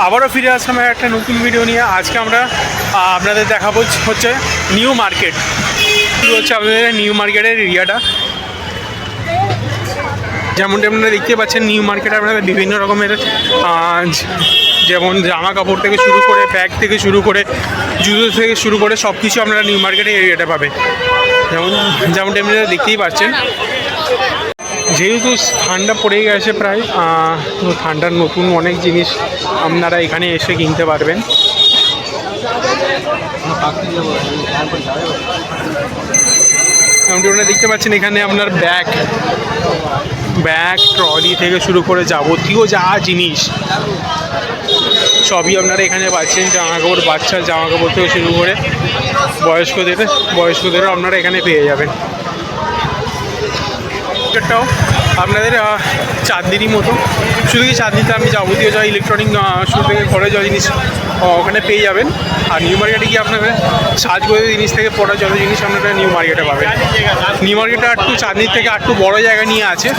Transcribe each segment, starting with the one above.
আবারও ফিরে আসলাম একটা নতুন ভিডিও নিয়ে। আজকে আমরা আপনাদের দেখাবো হচ্ছে নিউ মার্কেট। শুরু হচ্ছে আপনাদের নিউ মার্কেটের এরিয়াটা। যেমনটি আপনারা দেখতে পাচ্ছেন, নিউ মার্কেটে আপনাদের বিভিন্ন রকমের যেমন জামা কাপড় থেকে শুরু করে, ব্যাগ থেকে শুরু করে, জুতো থেকে শুরু করে সব কিছু আপনারা নিউ মার্কেটের এরিয়াটা পাবে। যেমনটি আপনারা দেখতেই পাচ্ছেন, যেহেতু ঠান্ডা পড়ে গেছে প্রায়, তো ঠান্ডার নতুন অনেক জিনিস আপনারা এখানে এসে কিনতে পারবেন। যেমনটি আপনারা দেখতে পাচ্ছেন, এখানে আপনার ব্যাগ ট্রলি থেকে শুরু করে যাবতীয় যা জিনিস সবই আপনারা এখানে পাচ্ছেন। জামা কাপড়, বাচ্চার জামা কাপড় থেকে শুরু করে বয়স্কদেরও আপনারা এখানে পেয়ে যাবেন। এটাও আপনাদের চাঁদনিরই মতো, শুধু কি চাঁদনিতে আপনি যাবতীয় যা ইলেকট্রনিক শুরু থেকে ঘরে যা জিনিস ওখানে পেয়ে যাবেন। আর নিউ মার্কেটে গিয়ে আপনাদের সাজগোজের জিনিস থেকে পড়া যত জিনিস আপনারা নিউ মার্কেটে পাবেন। নিউ মার্কেটটা একটু চাঁদনির থেকে একটু বড় জায়গা নিয়ে আছে।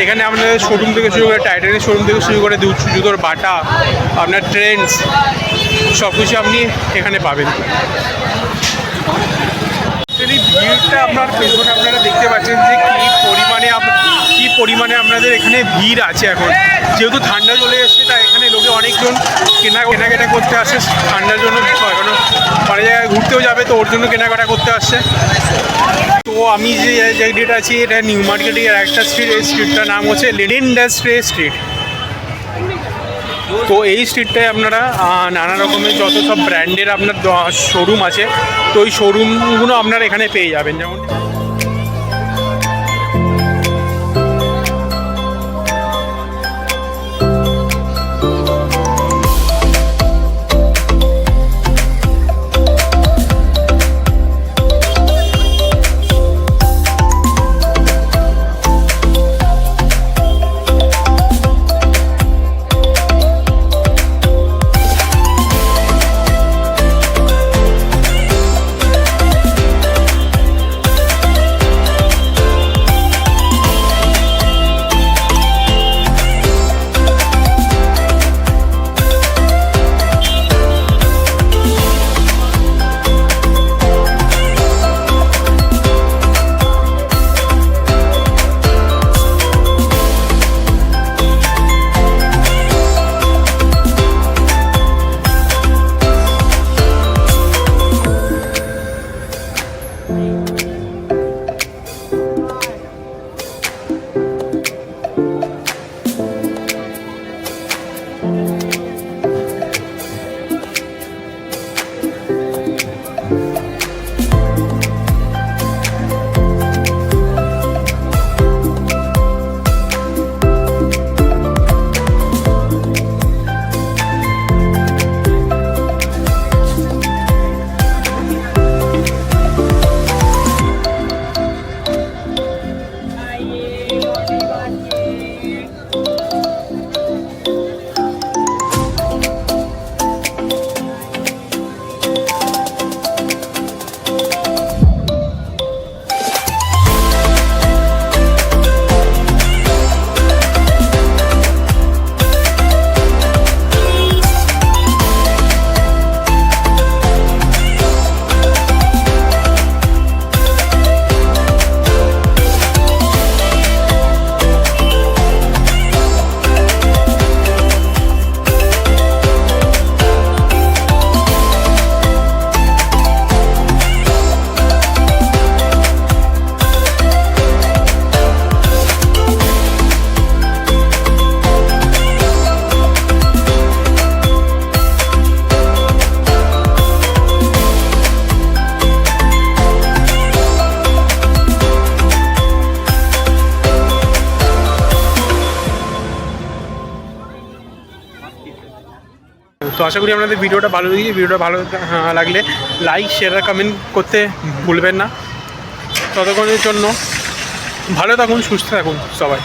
এখানে আপনাদের শোরুম থেকে শুরু করে, টাইটানের শোরুম থেকে শুরু করে জুতোর বাটা, আপনার ট্রেন্ডস সব কিছু আপনি এখানে পাবেন। এই ভিড়টা আপনার পেছনে আপনারা দেখতে পাচ্ছেন যে কী পরিমাণে আপনাদের এখানে ভিড় আছে। এখন যেহেতু ঠান্ডা চলে এসছে, তাই এখানে লোকে অনেকজন কেনাকাটা করতে আসে ঠান্ডার জন্য। কারণ অনেক জায়গায় ঘুরতেও যাবে, তো ওর জন্য কেনাকাটা করতে আসছে। তো আমি যে জায়গাটা আছি, এটা নিউ মার্কেটের একটা স্ট্রিট। এই স্ট্রিটটার নাম হচ্ছে লেনিন ইন্ডাস্ট্রি স্ট্রিট। তো এই স্ট্রিটটায় আপনারা নানা রকমের যত সব ব্র্যান্ডের আপনার শোরুম আছে, তো ওই শোরুমগুলো আপনারা এখানে পেয়ে যাবেন। যেমন তো আশা করি আপনাদের ভিডিওটা ভালো লেগেছে। ভিডিওটা ভালো লাগলে লাইক, শেয়ার আর কমেন্ট করতে ভুলবেন না। ততক্ষণের জন্য ভালো থাকুন, সুস্থ থাকুন সবাই।